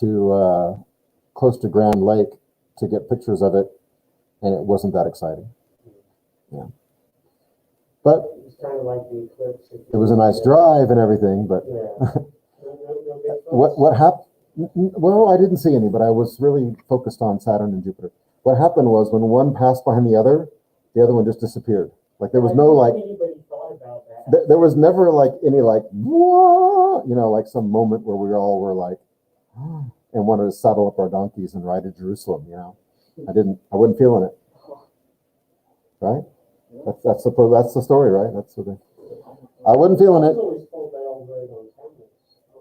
to close to Grand Lake to get pictures of it, and it wasn't that exciting. Yeah, but It was kind of like the eclipse. it was a nice drive and everything. But Yeah. what happened? Well, I didn't see any, but I was really focused on Saturn and Jupiter. What happened was when one passed behind the other one just disappeared. Like there was no like. Anybody thought about that? There was never like any like whoa, like some moment where we all were like and wanted to saddle up our donkeys and ride to Jerusalem. I wasn't feeling it. Right? That's the story, right? I wasn't feeling it.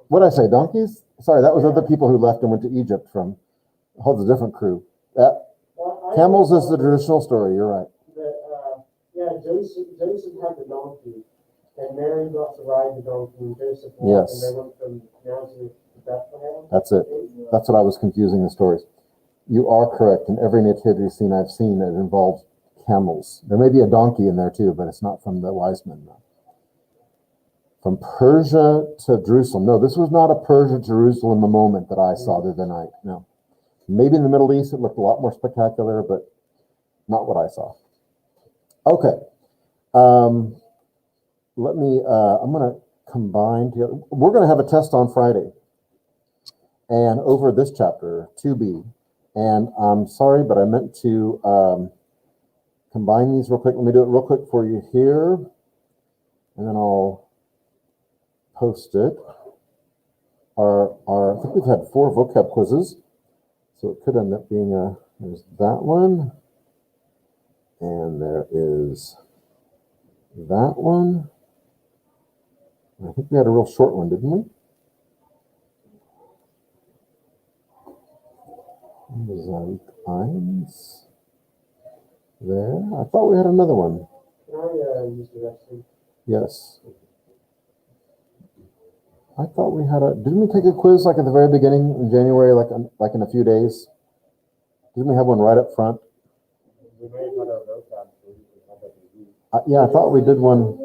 What did I say? Donkeys? Sorry, that was other people who left and went to Egypt from. Holds a different crew. Camels is the traditional story. You're right. Joseph had the donkey, and Mary got to ride the donkey, and Joseph walked, and they went from Nazareth to Bethlehem. That's it. That's what I was confusing the stories. You are correct. In every nativity scene I've seen, it involves camels. There may be a donkey in there too, but it's not from the wise men. No. From Persia to Jerusalem. No, this was not a Persia-Jerusalem moment that I saw the other night. No. Maybe in the Middle East it looked a lot more spectacular, but not what I saw. Okay. Let me, I'm going to combine together. We're going to have a test on Friday and over this chapter, 2b. And I'm sorry, but I meant to combine these real quick. Let me do it real quick for you here. And then I'll post it. I think we've had 4 vocab quizzes. So it could end up being there's that one. And there is that one. I think we had a real short one, didn't we? There. I thought we had another one. Yes. I thought we had didn't we take a quiz like at the very beginning in January, like in a few days? Didn't we have one right up front? Yeah, I thought we did one.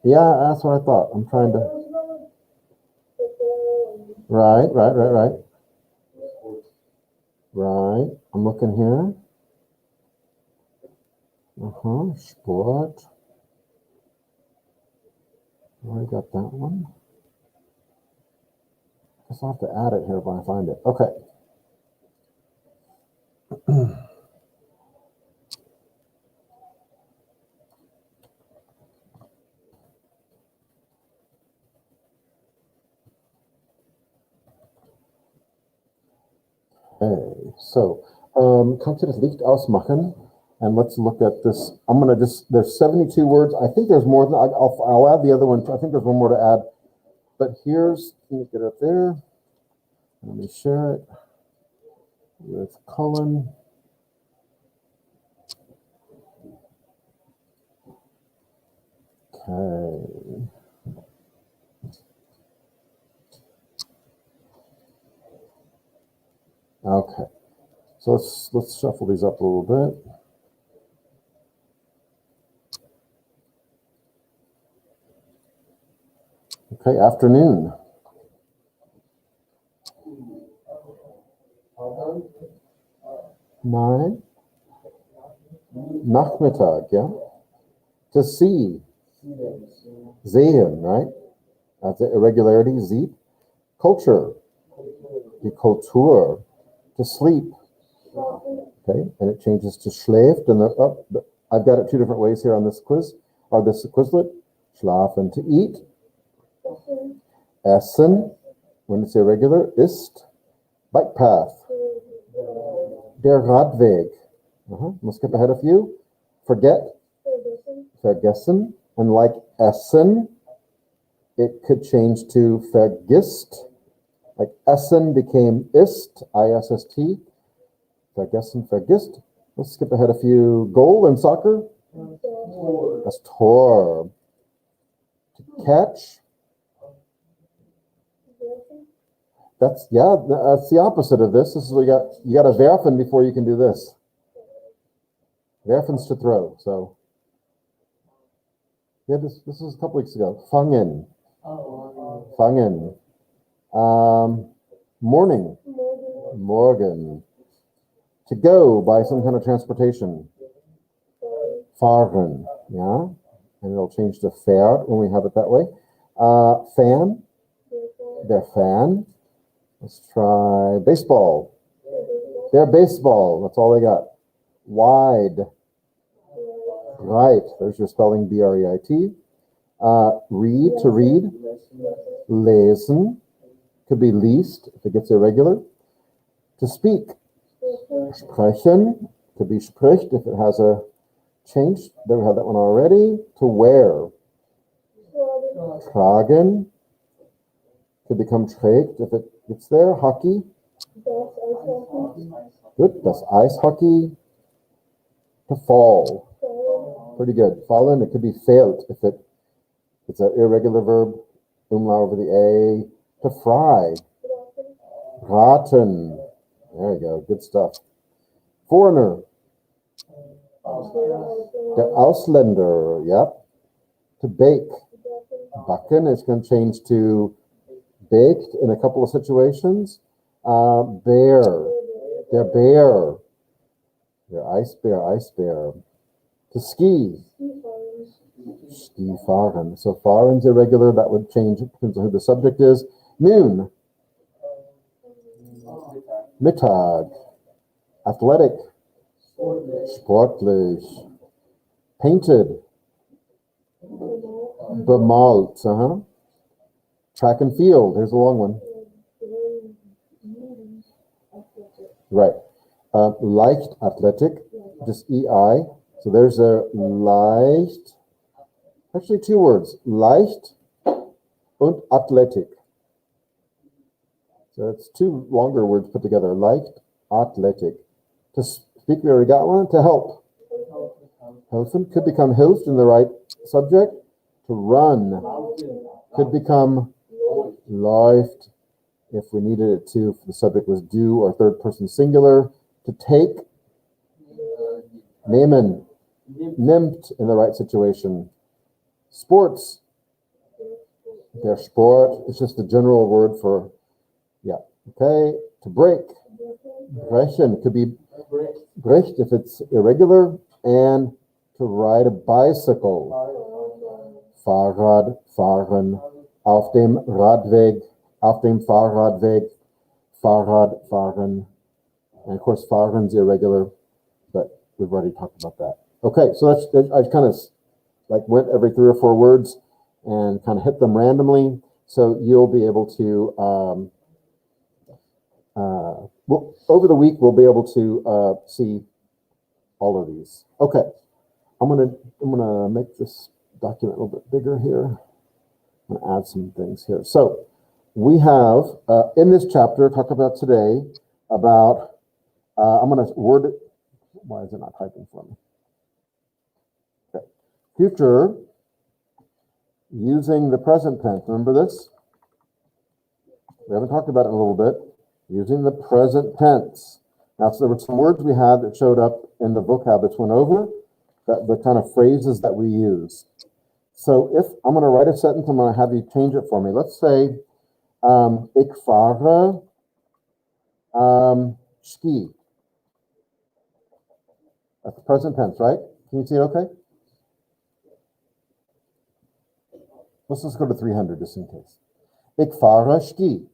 Yeah, that's what I thought. I'm trying to. Right. I'm looking here. Sport. I got that one. I guess I'll have to add it here when I find it. Okay. Okay, so kannst du das Licht ausmachen? And let's look at this. There's 72 words. I think there's more than, I'll add the other one. I think there's one more to add. But let me get it up there. Let me share it with Cullen. Okay. Okay. So let's shuffle these up a little bit. Okay, afternoon. Nine. Nachmittag, yeah. To see. Sehen, right? That's irregularity, sieht. Culture. Die Kultur. To sleep. Okay, and it changes to schläft. And I've got it 2 different ways here on this quiz, or this Quizlet. Schlafen, to eat. Essen, when it's irregular, ist. Bike path. Der Radweg. We'll skip ahead a few. Forget. Vergessen. And like Essen, it could change to vergisst. Like Essen became ist, I-S-S-T. Vergessen, vergisst. Let's skip ahead a few. Goal in soccer. That's Tor. To catch. That's the opposite of this. This is what you got to werfen before you can do this. Werfen's to throw. So yeah, this is a couple weeks ago. Fangen. Fangen. Morning. Morgen. To go by some kind of transportation. Fahren. Yeah. And it'll change to fährt when we have it that way. Fan. Der Fan. Let's try baseball. Der Baseball. That's all they got. Wide. Right. There's your spelling, B-R-E-I-T. Read, to read. Lesen. Could be least if it gets irregular. To speak. Sprechen. Could be spricht if it has a change. There we have that one already. To wear. Tragen. Could become trägt if it gets there. Hockey. Good. Das Eishockey. To fall. Pretty good. Fallen. It could be fehlt if it's an irregular verb. Umlaut over the A. To fry. Braten. There you go. Good stuff. Foreigner. Der Ausländer. Yep. To bake. Backen is going to change to baked in a couple of situations. Bear. Der Bär. Der Eisbär, Eisbär. To ski. Ski fahren. So fahren's irregular. That would change. It depends on who the subject is. Noon. Mittag. Athletic. Sportlich. Painted. Bemalt. Track and field. Here's a long one. Right. Leicht athletic. Just EI. So there's a leicht. Actually, two words. Leicht und athletic. So it's two longer words put together. Leicht, athletic. To speak, we already got one. To help. Helfen could become hilft in the right subject. To run could become läuft if we needed it to, if the subject was do or third person singular. To take, nehmen, nimmt in the right situation. Sports, der Sport, it's just a general word for, yeah, okay. To break, brechen could be bricht if it's irregular, and to ride a bicycle. Fahrrad, fahren, auf dem Radweg, auf dem Fahrradweg, Fahrrad, fahren. And of course, fahren's irregular, but we've already talked about that. Okay, so I kind of like went every 3 or 4 words and kind of hit them randomly. So you'll be able to, well, over the week, we'll be able to see all of these. Okay, I'm gonna make this document a little bit bigger here. I'm gonna add some things here. So we have in this chapter, talk about today, about I'm gonna word it. Why is it not typing for me? Okay, future using the present tense. Remember this? We haven't talked about it in a little bit. Using the present tense. Now, so there were some words we had that showed up in the vocab that went over, that the kind of phrases that we use. So if I'm going to write a sentence, I'm going to have you change it for me. Let's say, ich fahre ski. That's the present tense, right? Can you see it okay? Let's just go to 300 just in case. Ich fahre ski.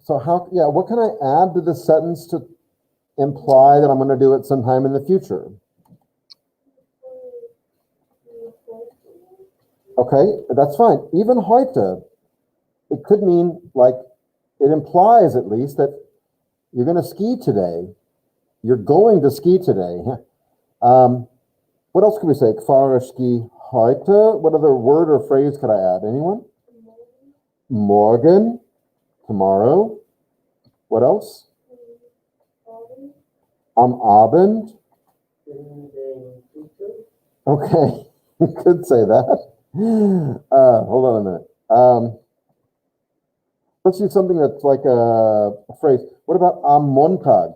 So what can I add to the sentence to imply that I'm going to do it sometime in the future? Okay, that's fine. Even heute, it could mean, like, it implies at least that you're going to ski today. You're going to ski today. What else could we say? Ich fahre ski heute. What other word or phrase could I add? Anyone? Morgen. Tomorrow. What else? Am Abend. Okay, you could say that. Hold on a minute. Let's use something that's like a phrase. What about am Montag?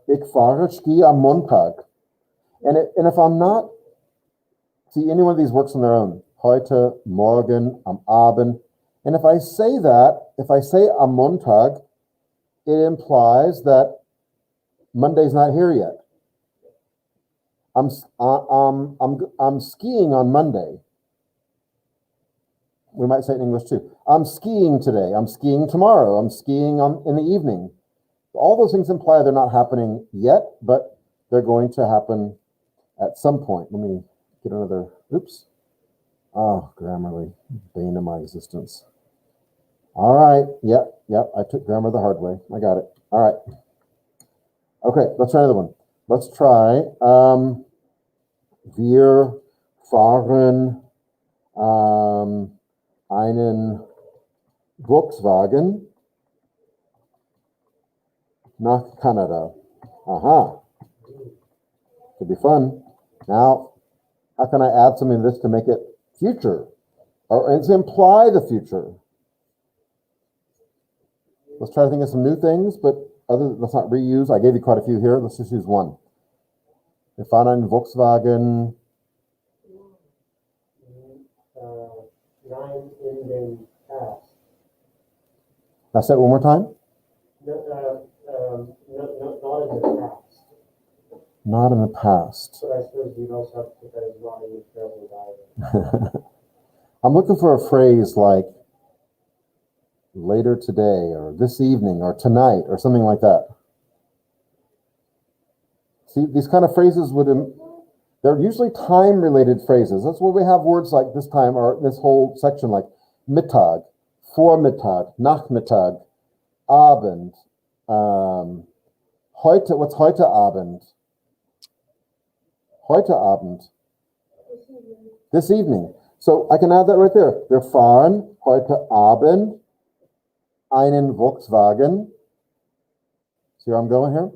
Ich fahre ski am Montag. And if I'm not, see, any one of these works on their own. heute, morgen, am Abend. And if I say am Montag, it implies that Monday's not here yet. I'm skiing on Monday. We might say it in English too. I'm skiing today. I'm skiing tomorrow. I'm skiing in the evening. All those things imply they're not happening yet, but they're going to happen at some point. Let me get another, oops. Oh, Grammarly, bane of my existence. All right, yep, I took grammar the hard way. I got it. All right. Okay, let's try another one. Let's try, wir fahren einen Volkswagen nach Canada. Aha. Could be fun. Now, how can I add something to this to make it future? Or to imply the future? Let's try to think of some new things, but let's not reuse. I gave you quite a few here. Let's just use one. Wir fahren einen Volkswagen. Nine in the past. Now say it one more time. Not in the past. Not in the past. But I suppose you'd also have to put that as not in the present either. I'm looking for a phrase like later today or this evening or tonight or something like that. See, these kind of phrases they're usually time-related phrases. That's where we have words like this time or this whole section like Mittag, Vormittag, Nachmittag, Abend. Heute, what's heute Abend? Heute Abend. This evening. So I can add that right there. Wir fahren heute Abend einen Volkswagen. See where I'm going here?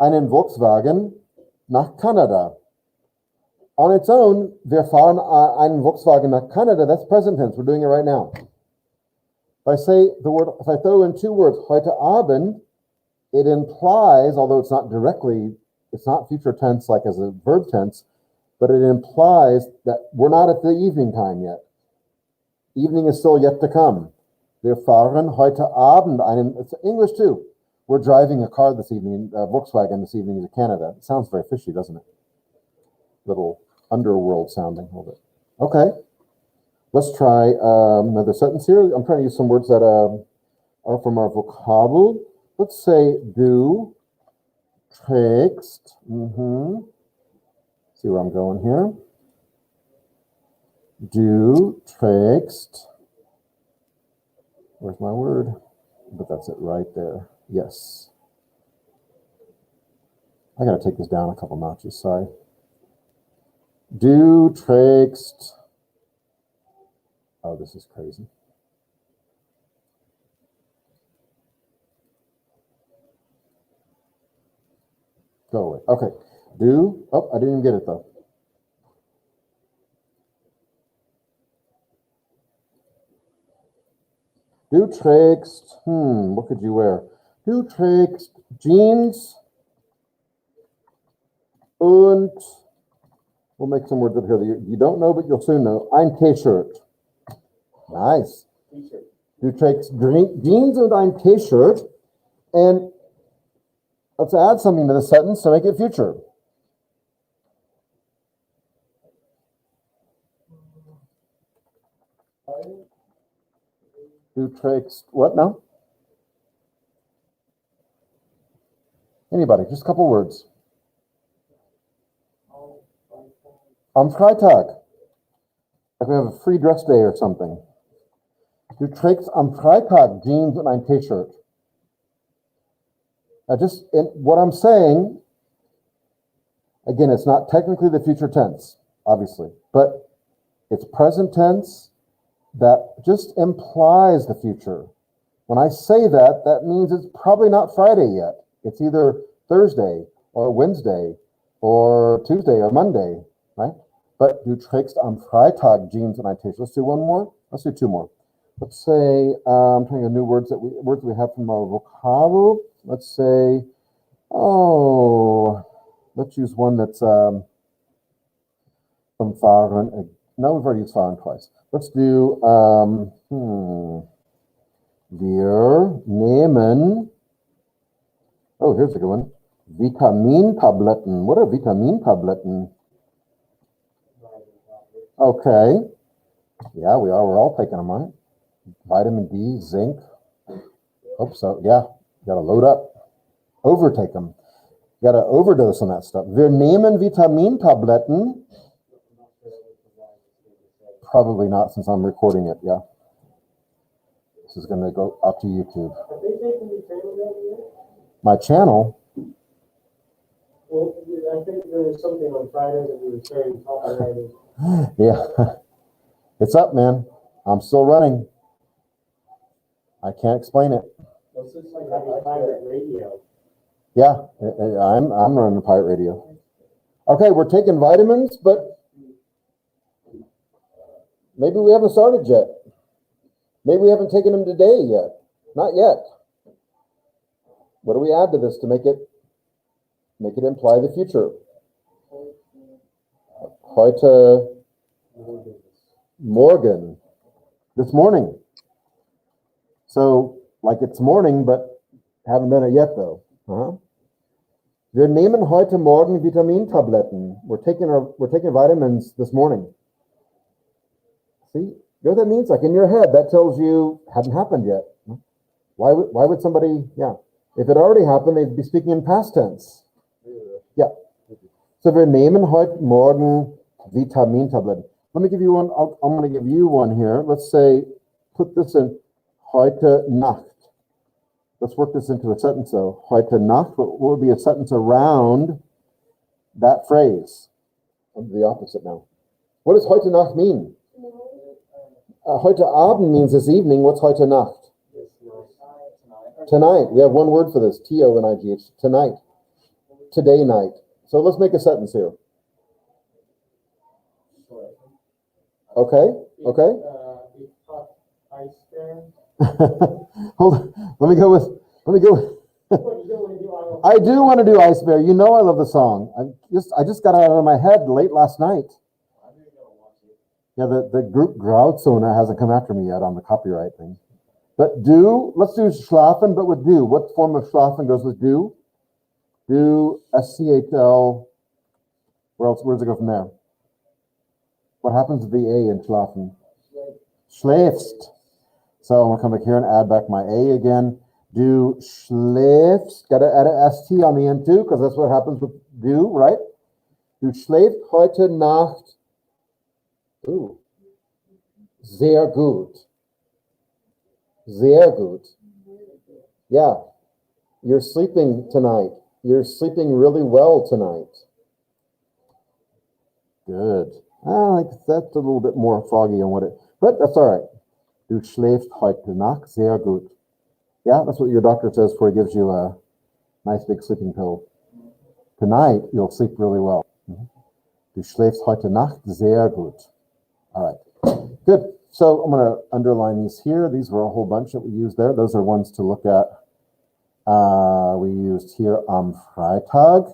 Einen Volkswagen nach Kanada. On its own, wir fahren einen Volkswagen nach Canada. That's present tense. We're doing it right now. If I throw in two words, heute Abend, it implies, although it's not future tense like as a verb tense, but it implies that we're not at the evening time yet. Evening is still yet to come. Wir fahren heute Abend it's English too. We're driving a car this evening, Volkswagen this evening to Canada. It sounds very fishy, doesn't it? Little underworld sounding. Hold it. Okay. Let's try another sentence here. I'm trying to use some words that are from our vocabulary. Let's say du trägst. See where I'm going here. Du trägst. Where's my word? But that's it right there. Yes. I got to take this down a couple notches. Sorry. Du trägst. Oh, this is crazy. Go away. Okay. I didn't even get it though. Du trägst, what could you wear? Du trägst Jeans und, we'll make some words up here that you don't know, but you'll soon know. Ein T-Shirt. Nice. T-shirt. Du trägst Jeans und ein T-Shirt. And let's add something to the sentence to make it future. Du trägst what now? Anybody? Just a couple words. Am Freitag. Like we have a free dress day or something. Du trägst am Freitag Jeans und ein T-Shirt. Now what I'm saying, again, it's not technically the future tense, obviously, but it's present tense that just implies the future. When I say that, that means it's probably not Friday yet. It's either Thursday or Wednesday or Tuesday or Monday, right? But du trägst am Freitag Jeans und ein T-Shirt. Let's do one more. Let's do two more. Let's say, I'm trying to new words we have from our vocabulary. Let's say, Oh, let's use one that's from Fahren. No, we've already used Fahren twice. Let's do, wir nehmen, oh, here's a good one. Vitamintabletten. What are Vitamintabletten? Okay. Yeah, we are. We're all taking them, right? Vitamin D, zinc. Hope so. Yeah, got to load up. Overtake them. Got to overdose on that stuff. Wir nehmen Vitamintabletten. Probably not, since I'm recording it. Yeah. This is going to go up to YouTube. Have they taken the channel down yet? My channel. Well, I think there was something on Friday that we were sharing copyrighted. Yeah. It's up, man. I'm still running. I can't explain it. Well, it's like having pirate radio. Yeah, I'm running pirate radio. Okay, we're taking vitamins, but maybe we haven't started yet. Maybe we haven't taken them today yet. Not yet. What do we add to this to make it imply the future? Heute Morgen. This morning. So, like it's morning, but haven't done it yet though. Wir nehmen heute Morgen Vitamintabletten. We're taking vitamins this morning. See, you know what that means? Like in your head, that tells you hadn't happened yet. Why would somebody? Yeah, if it already happened, they'd be speaking in past tense. Yeah. So wir nehmen heute Morgen Vitamintabletten. Let me give you one. I'm going to give you one here. Let's say, put this in heute Nacht. Let's work this into a sentence though. Heute Nacht, what would be a sentence around that phrase? I'll do the opposite now. What does heute Nacht mean? Heute Abend means this evening. What's heute Nacht? Tonight. We have one word for this. T-O-N-I-G-H. Tonight. Today night. So let's make a sentence here. Okay. Okay. Hold on. Let me go with. I do want to do Ice Bear. You know I love the song. I just got it out of my head late last night. Yeah, the group Grauzone hasn't come after me yet on the copyright thing. But let's do schlafen, but with do. What form of schlafen goes with do? Do, S-C-H-L. Where does it go from there? What happens to the A in schlafen? Schläfst. So I'm going to come back here and add back my A again. Du schläfst. Got to add an ST on the end too, because that's what happens with do, right? Du schläfst heute Nacht. Ooh. Sehr gut. Sehr gut. Yeah. You're sleeping tonight. You're sleeping really well tonight. Good. That's a little bit more foggy on what it, but that's all right. Du schläfst heute Nacht sehr gut. Yeah, that's what your doctor says before he gives you a nice big sleeping pill. Tonight, you'll sleep really well. Du schläfst heute Nacht sehr gut. All right. Good. So I'm going to underline these here. These were a whole bunch that we used there. Those are ones to look at. We used here am Freitag.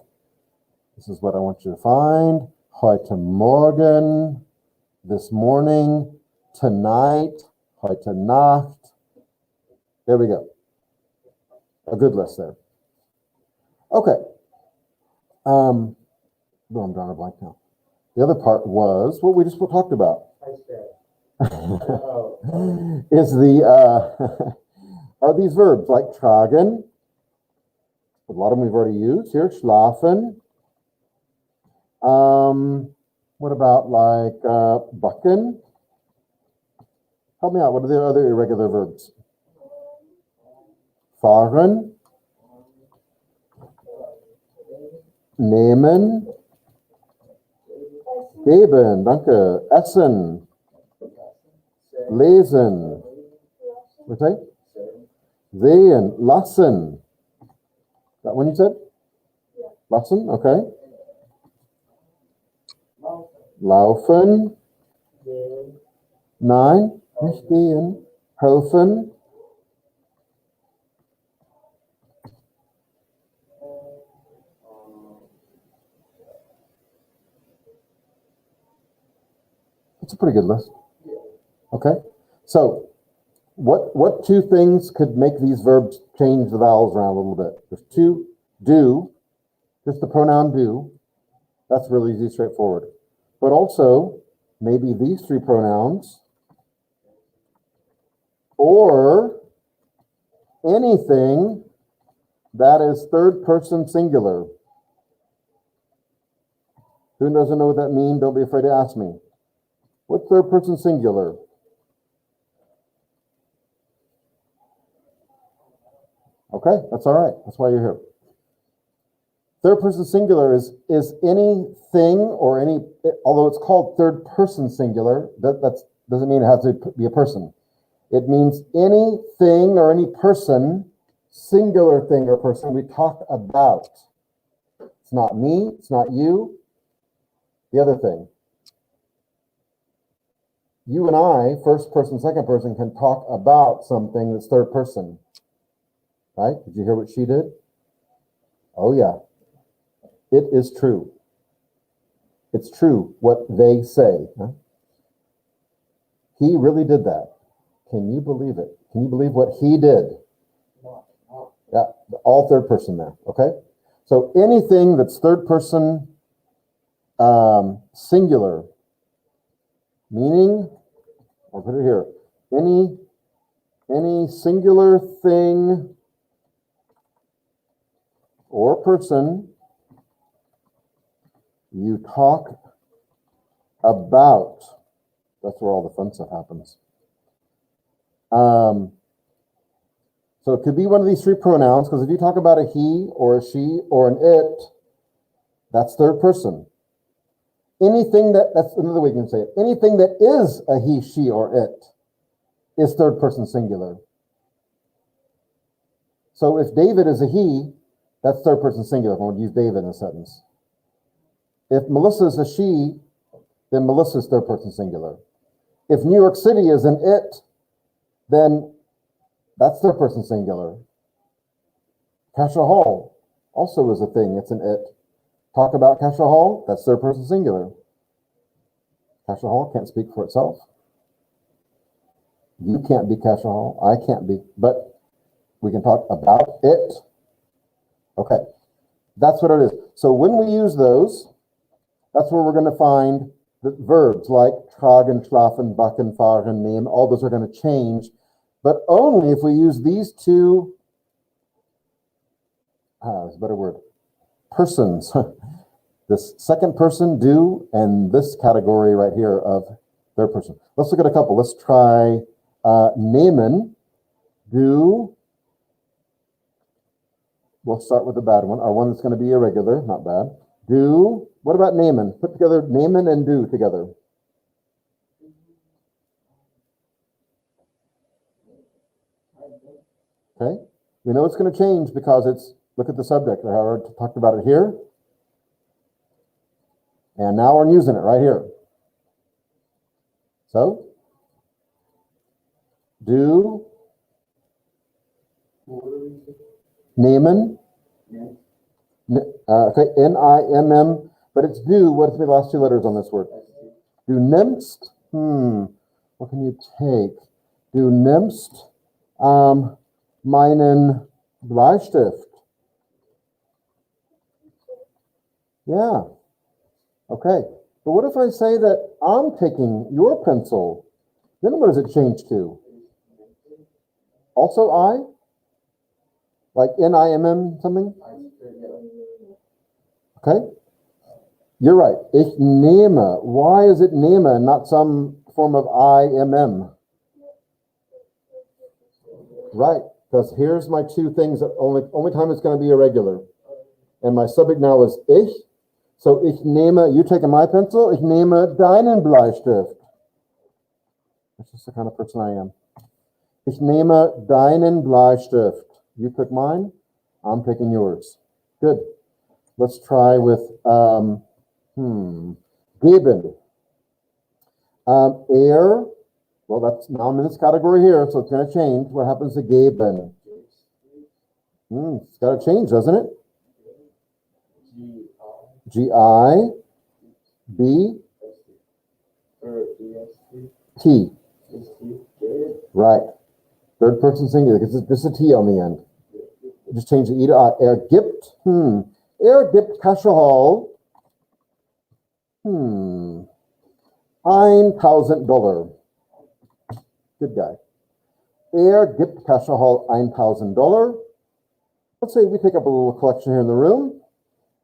This is what I want you to find. Heute Morgen. This morning. Tonight. Heute Nacht. There we go. A good list there. Okay. I'm drawing a blank now. The other part was what we just talked about. Is are these verbs like tragen? A lot of them we've already used here. Schlafen. What about like backen? Help me out. What are the other irregular verbs? Fahren. Nehmen. Geben. Danke. Essen. Lesen. Okay. Sehen. Lassen. That one you said? Lassen. Okay. Laufen. Nein. Nicht gehen. Helfen. It's a pretty good list. Okay, so what two things could make these verbs change the vowels around a little bit? There's two. Do, just the pronoun do. That's really easy, straightforward. But also, maybe these three pronouns, or anything that is third person singular. Who doesn't know what that means? Don't be afraid to ask me. What's third person singular? Okay, that's all right. That's why you're here. Third person singular is anything or any, although it's called third person singular, that doesn't mean it has to be a person. It means anything or any person, singular thing or person we talk about. It's not me, it's not you. The other thing. You and I, first person, second person, can talk about something that's third person. Right? Did you hear what she did? Oh, yeah. It is true. It's true what they say. Huh? He really did that. Can you believe it? Can you believe what he did? Yeah, all third person there. Okay? So anything that's third person singular, meaning, I'll put it here, any singular thing or person you talk about. That's where all the fun stuff happens. So it could be one of these three pronouns, because if you talk about a he or a she or an it, that's third person. Anything that's another way you can say it. Anything that is a he, she, or it is third person singular. So if David is a he, that's third person singular. I'm going to use David in a sentence. If Melissa is a she, then Melissa is third person singular. If New York City is an it, then that's third person singular. Cashel Hall also is a thing. It's an it. Talk about Cashel Hall, that's third person singular. Cashel Hall can't speak for itself. You can't be Cashel Hall. I can't be, but we can talk about it. Okay, that's what it is. So when we use those, that's where we're going to find the verbs like tragen, schlafen, backen, fahren, nehmen. All those are going to change, but only if we use these two, that's a better word, persons. This second person, do, and this category right here of third person. Let's look at a couple. Let's try nehmen, do. We'll start with the bad one, or one that's going to be irregular, not bad. Do. What about nehmen? Put together nehmen and do together. Okay. We know it's going to change because it's, look at the subject. I already talked about it here. And now we're using it right here. So, do, nehmen, okay, N-I-M-M, but it's do. What's the last two letters on this word? Du nimmst, what can you take? Du nimmst meinen Bleistift. Yeah. Okay, but what if I say that I'm taking your pencil? Then what does it change to? Also I? Like N-I-M-M something? Okay, you're right. Ich nehme. Why is it nehme and not some form of I-M-M? Right, because here's my two things that only time it's going to be irregular. And my subject now is ich. So ich nehme, you taking my pencil, ich nehme deinen Bleistift. That's just the kind of person I am. Ich nehme deinen Bleistift. You took mine, I'm taking yours. Good. Let's try with geben. Well, that's now I'm in this category here, so it's going to change. What happens to geben? It's got to change, doesn't it? G-I-B. T. Is he good? Right. Third person singular, because there's a T on the end. Just change the E to I. Er gibt. Er gibt Cashahol. $1,000. Good guy. Er gibt Cashahol $1,000. Let's say we take up a little collection here in the room.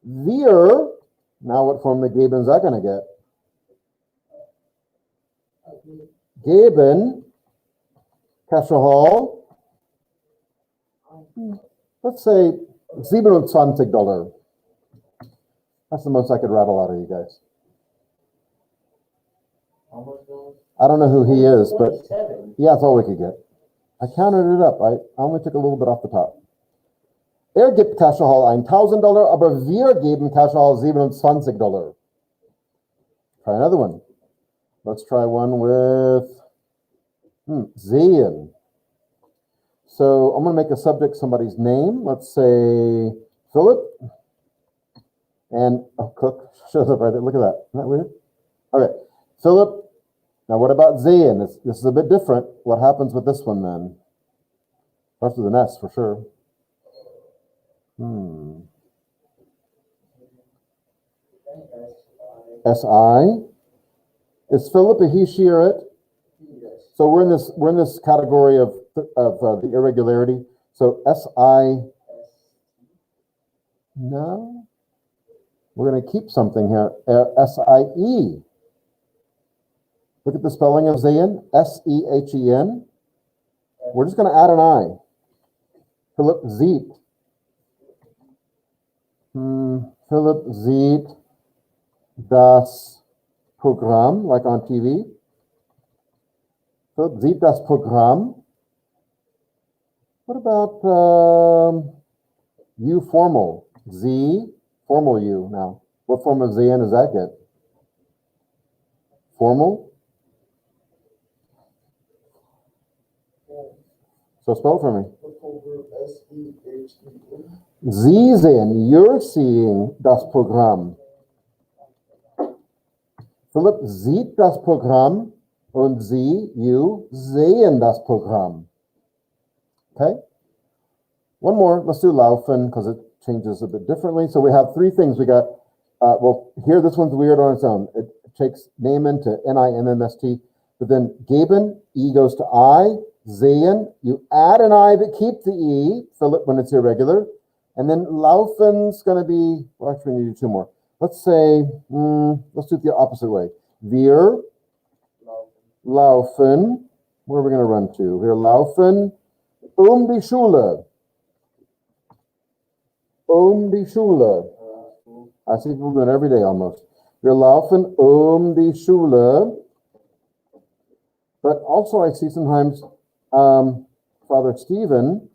Wir. Now what form of geben is that going to get? Geben Cashahol. Let's say $27. That's the most I could rattle out of you guys. I don't know who he is, but yeah, that's all we could get. I counted it up. I only took a little bit off the top. Er gibt Cashahol $1,000, aber wir geben Cashahol $27. Try another one. Let's try one with sehen. So I'm going to make a subject somebody's name. Let's say Philip. And Cook shows up right there. Look at that. Isn't that weird? Okay. Philip. Now what about sehen? This is a bit different. What happens with this one then? Starts with an S for sure. S-I. Is Philip a he, she, or it? So we're in this category of the irregularity. So S-I. No. We're going to keep something here. S-I-E. Look at the spelling of sehen. S-E-H-E-N. We're just going to add an I. Philip sieht. Philip sieht das Programm, like on TV. Philip sieht das Programm. What about you formal? Sie, formal you now. What form of sehen does that get? Formal? So spell it for me. Sie sehen, you're seeing das Programm. Philipp sieht das Programm und Sie, you, sehen das Programm. Okay? One more. Let's do laufen because it changes a bit differently. So we have three things. We got, well, here this one's weird on its own. It takes nehmen to N-I-M-M-S-T. But then geben, E goes to I. Sehen, you add an I but keep the E, Philip, when it's irregular. And then laufen's going to be, well, actually, we need to do two more. Let's say, let's do it the opposite way. Wir laufen. Where are we going to run to? Wir laufen die Schule. Die Schule. I see people doing it every day almost. Wir laufen die Schule. But also I see sometimes Father Stephen.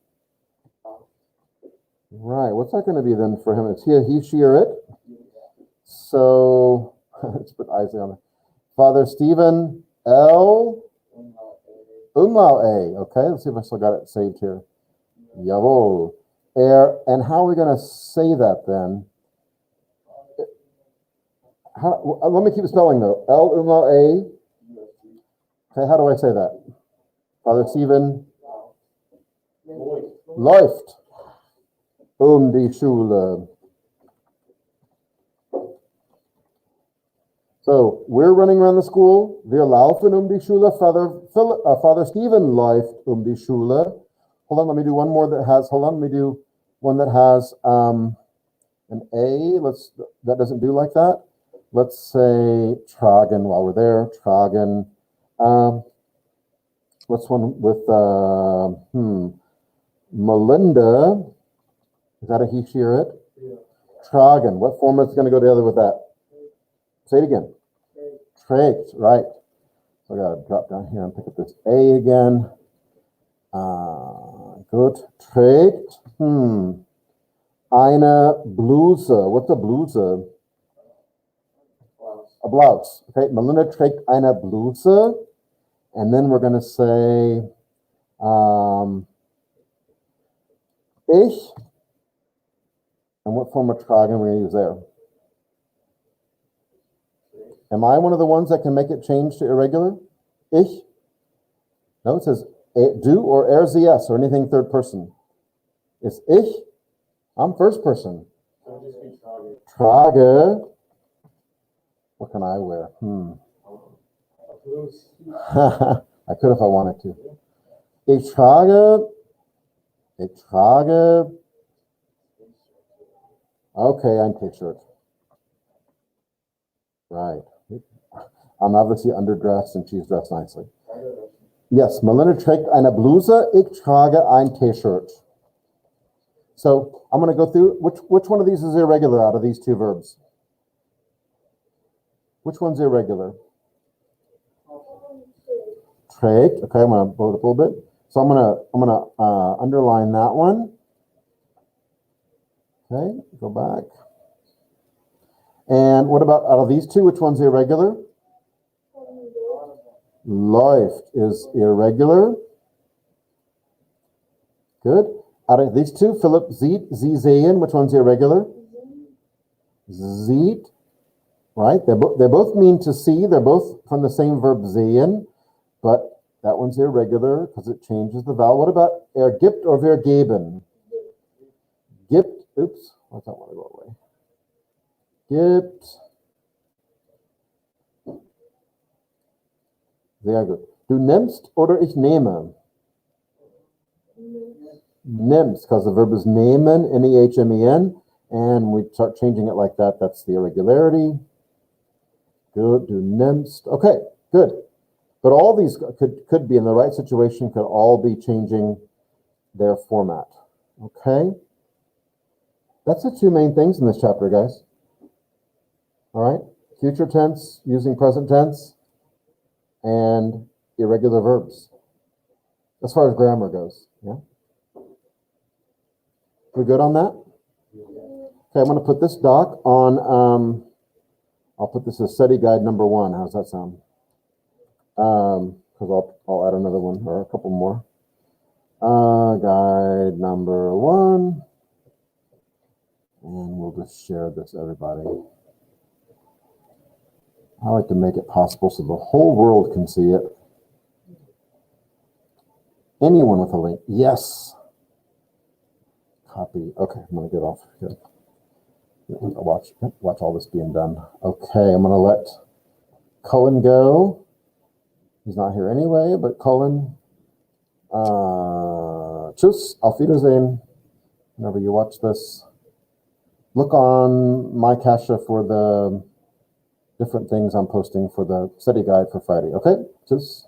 Right, what's that going to be then for him? Is he a he, she, or it? So, let's put Isaiah on there. Father Stephen, L, umlaut A. Okay, let's see if I still got it saved here. Jawohl. And how are we going to say that then? Let me keep spelling though. L, umlaut A. Okay, how do I say that? Father Stephen, läuft die Schule. So we're running around the school. Wir laufen die Schule. Father Stephen läuft die Schule. Hold on, let me do one more that has. Hold on, let me do one that has an A. That doesn't do like that. Let's say tragen while we're there. Tragen. What's one with Melinda? Is that a he, she, or it? Yeah. Tragen. What form is going to go together with that? Say it again. Trägt, right. So I got to drop down here and pick up this A again. Good. Trägt. Eine Bluse. What's a Bluse? A blouse. Okay. Melinda trägt eine Bluse. And then we're going to say, ich. And what form of tragen we're going to use there? Am I one of the ones that can make it change to irregular? Ich. No, it says du or er, sie, es, or anything third person. It's ich. I'm first person. So just be trage. Trage. What can I wear? Loose. I could if I wanted to. Ich trage. Okay, ein T-shirt. Right. I'm obviously underdressed and she's dressed nicely. Yes, Melinda trägt eine Bluse, ich trage ein T-shirt. So I'm going to go through, which one of these is irregular out of these two verbs? Which one's irregular? Trägt. Okay, I'm going to blow it up a little bit. So I'm gonna underline that one. Okay, go back. And what about out of these two, which one's irregular? Läuft is irregular. Good. Out of these two, Philip sieht, Sie sehen, which one's irregular? Sieht. Right? They both mean to see. They're both from the same verb sehen, but that one's irregular because it changes the vowel. What about gibt or vergeben? Gibt. Oops. Why does that want to go away? Gibt. Sehr gut. Du nimmst oder ich nehme? Nimmst, because the verb is nehmen, N-E-H-M-E-N, and we start changing it like that. That's the irregularity. Good. Du nimmst. Okay, good. But all these could be in the right situation, could all be changing their format. Okay? That's the two main things in this chapter, guys. All right? Future tense using present tense and irregular verbs. As far as grammar goes. Yeah? We good on that? Okay, I'm going to put this doc on, I'll put this as study guide number 1. How's that sound? Because I'll add another one or a couple more. Guide number 1. And we'll just share this, everybody. I like to make it possible so the whole world can see it. Anyone with a link? Yes. Copy. Okay, I'm going to get off here. Watch all this being done. Okay, I'm going to let Cullen go. He's not here anyway, but Cullen, tschüss, auf Wiedersehen. Whenever you watch this, look on my cache for the different things I'm posting for the study guide for Friday. Okay, tschüss.